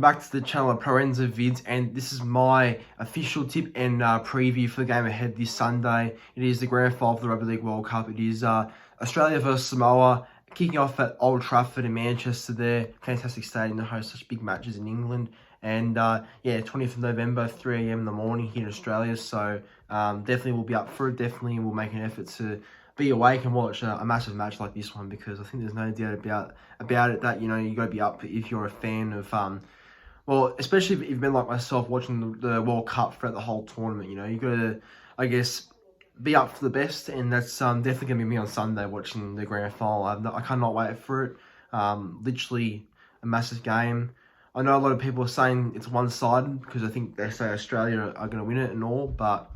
back to the channel of Proenza Vids, and this is my official tip and preview for the game ahead this Sunday. It is the grand final of the Rugby League World Cup. It is Australia versus Samoa, kicking off at Old Trafford in Manchester there. Fantastic stadium to host such big matches in England. And yeah, 20th of November, 3 a.m. in the morning here in Australia. So definitely we'll be up for it. Definitely we'll make an effort to be awake and watch a massive match like this one, because I think there's no doubt about it that, you know, you got to be up if you're a fan of well, especially if you've been like myself watching the World Cup throughout the whole tournament. You know, you got to, I guess, be up for the best, and that's definitely going to be me on Sunday watching the grand final. I cannot wait for it. Literally a massive game. I know a lot of people are saying it's one-sided because I think they say Australia are going to win it and all, but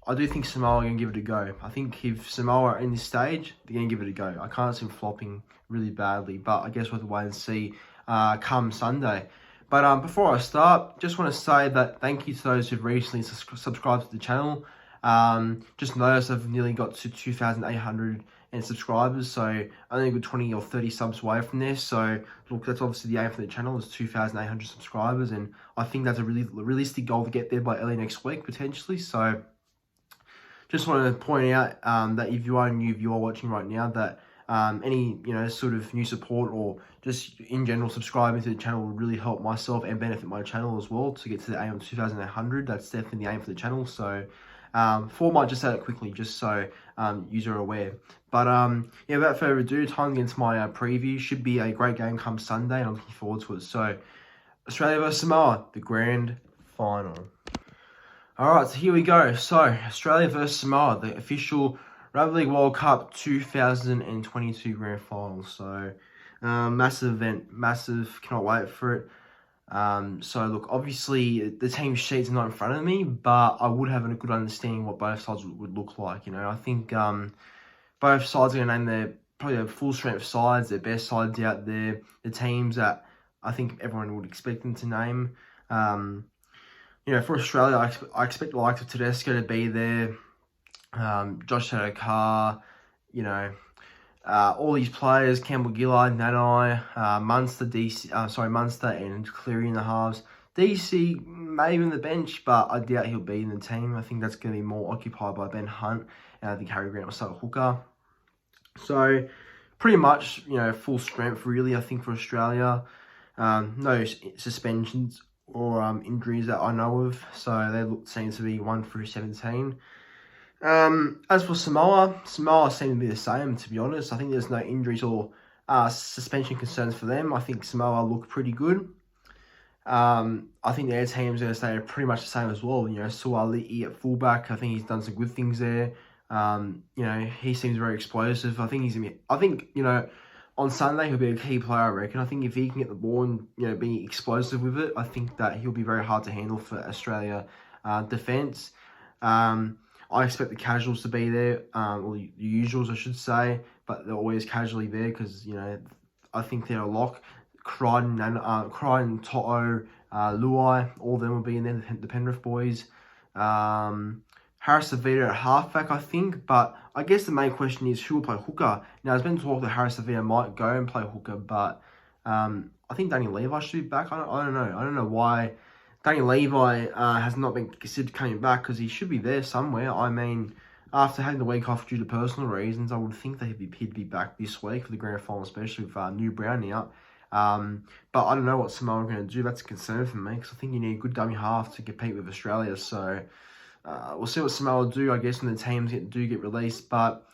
I do think Samoa are going to give it a go. I think if Samoa are in this stage, they're going to give it a go. I can't see them flopping really badly, but I guess we'll have to wait and see come Sunday. But before I start, just want to say that thank you to those who've recently subscribed to the channel. Just noticed I've nearly got to 2,800 subscribers, so only a good 20 or 30 subs away from there. So look, that's obviously the aim for the channel, is 2,800 subscribers, and I think that's a really realistic goal to get there by early next week potentially. So just want to point out that if you are a new viewer watching right now, that any, you know, sort of new support or just in general subscribing to the channel will really help myself and benefit my channel as well to get to the aim of 2,800. That's definitely the aim for the channel. So might just say it quickly just so you are aware. But yeah, without further ado, time to get into my preview. Should be a great game come Sunday, and I'm looking forward to it. So Australia versus Samoa, the grand final. Alright, so here we go. So, Australia versus Samoa, the official Rugby League World Cup 2022 grand final. So, massive event, massive, cannot wait for it. So, look, obviously, the team sheet's not in front of me, but I would have a good understanding what both sides would look like. You know, I think both sides are going to name probably their full strength sides, their best sides out there, the teams that I think everyone would expect them to name. You know, for Australia, I expect the likes of Tryscorer to be there, Josh Carr, you know, all these players, Campbell Gillard, Nanai, Munster and Cleary in the halves. DC, maybe on the bench, but I doubt he'll be in the team. I think that's going to be more occupied by Ben Hunt, and I think Harry Grant will start at hooker. So, pretty much, you know, full strength, really, I think, for Australia. No suspensions or injuries that I know of, so they seem to be 1 through 17. As for Samoa seem to be the same, to be honest. I think there's no injuries or suspension concerns for them. I think Samoa look pretty good. I think their team's going to stay pretty much the same as well. You know, Suali'i at fullback, I think he's done some good things there. You know, he seems very explosive. I think you know, on Sunday, he'll be a key player, I reckon. I think if he can get the ball and, you know, be explosive with it, I think that he'll be very hard to handle for Australia defence. I expect the casuals to be there, or the usuals, I should say, but they're always casually there because, you know, I think they're a lock. Crichton, To'o, Luai, all of them will be in there, the Penrith boys. Harris Savita at halfback, I think, but I guess the main question is who will play hooker. Now, there's been talk that Harris Savita might go and play hooker, but I think Danny Levi should be back. I don't know. I don't know why Danny Levi has not been considered coming back, because he should be there somewhere. I mean, after having the week off due to personal reasons, I would think that he'd be back this week for the grand final, especially with New Brown out. But I don't know what Samoa are going to do. That's a concern for me, because I think you need a good dummy half to compete with Australia. So we'll see what Samoa do, I guess, when the teams do get released. But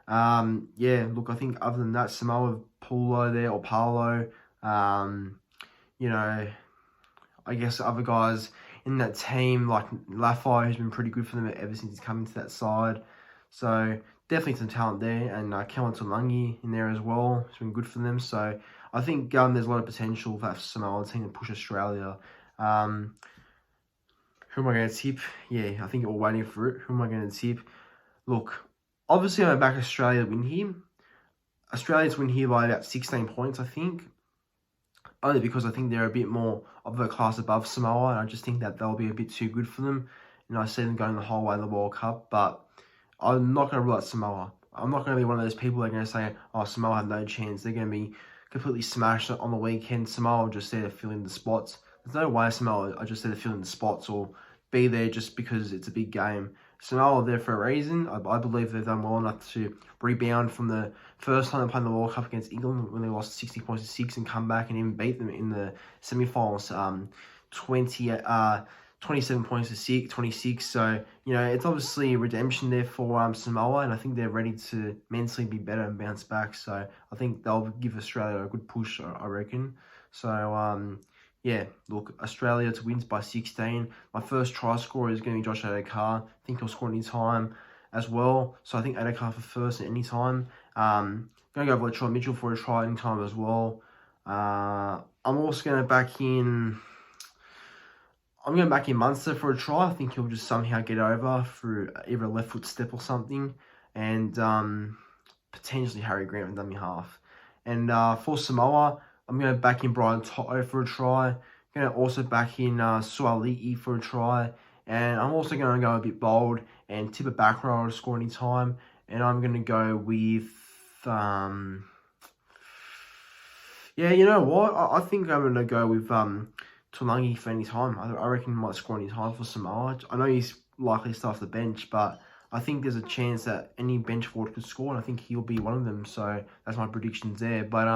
yeah, look, I think other than that, Samoa, Paulo there, or Paolo, you know, I guess other guys in that team, like Lafai, who's been pretty good for them ever since he's come into that side. So definitely some talent there, and Kellan Tulangi in there as well. It's been good for them. So I think there's a lot of potential for that Samoa team to push Australia. Who am I going to tip? Yeah, I think you're all waiting for it. Who am I going to tip? Look, obviously I'm back Australia to win here. Australia's win here by about 16 points, I think. Only because I think they're a bit more of a class above Samoa, and I just think that they'll be a bit too good for them. You know, I see them going the whole way in the World Cup, but I'm not going to rule out Samoa. I'm not going to be one of those people that are going to say, oh, Samoa have no chance. They're going to be completely smashed on the weekend. Samoa just there to fill in the spots. There's no way Samoa are just there to fill in the spots or be there just because it's a big game. Samoa are there for a reason. I believe they've done well enough to rebound from the first time they played the World Cup against England when they lost 60 points to 6 and come back and even beat them in the semi-finals 27 points to 26. So, you know, it's obviously redemption there for Samoa, and I think they're ready to mentally be better and bounce back. So I think they'll give Australia a good push, I reckon. So, yeah, look, Australia to wins by 16. My first try scorer is going to be Josh Adokar. I think he'll score any time as well. So I think Adokar for first at any time. Going to go with Troy Mitchell for a try any time as well. I'm also going to back in... I'm going back in Munster for a try. I think he'll just somehow get over through either a left foot step or something. And potentially Harry Grant and dummy half. And for Samoa, I'm going to back in Brian Toto for a try. I'm going to also back in Suali'i for a try. And I'm also going to go a bit bold and tip a back row to score any time. And I'm going to go with... yeah, you know what? I think I'm going to go with... Tulangi for any time. I reckon he might score any time for Samoa. I know he's likely to start off the bench, but I think there's a chance that any bench forward could score, and I think he'll be one of them. So that's my predictions there. But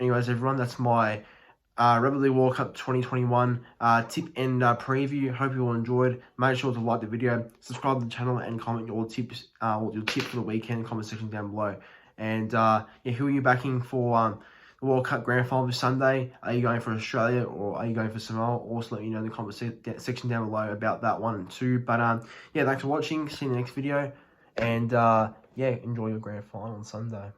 anyways, everyone, that's my Rugby League World Cup 2021 tip and preview. Hope you all enjoyed. Make sure to like the video, subscribe to the channel, and comment your tips, your tip for the weekend. Comment section down below. And yeah, who are you backing for? The World Cup Grand Final this Sunday? Are you going for Australia or are you going for Samoa? Also let me know in the comment section down below about that 1 and 2. But yeah, thanks for watching. See you in the next video. And yeah, enjoy your Grand Final on Sunday.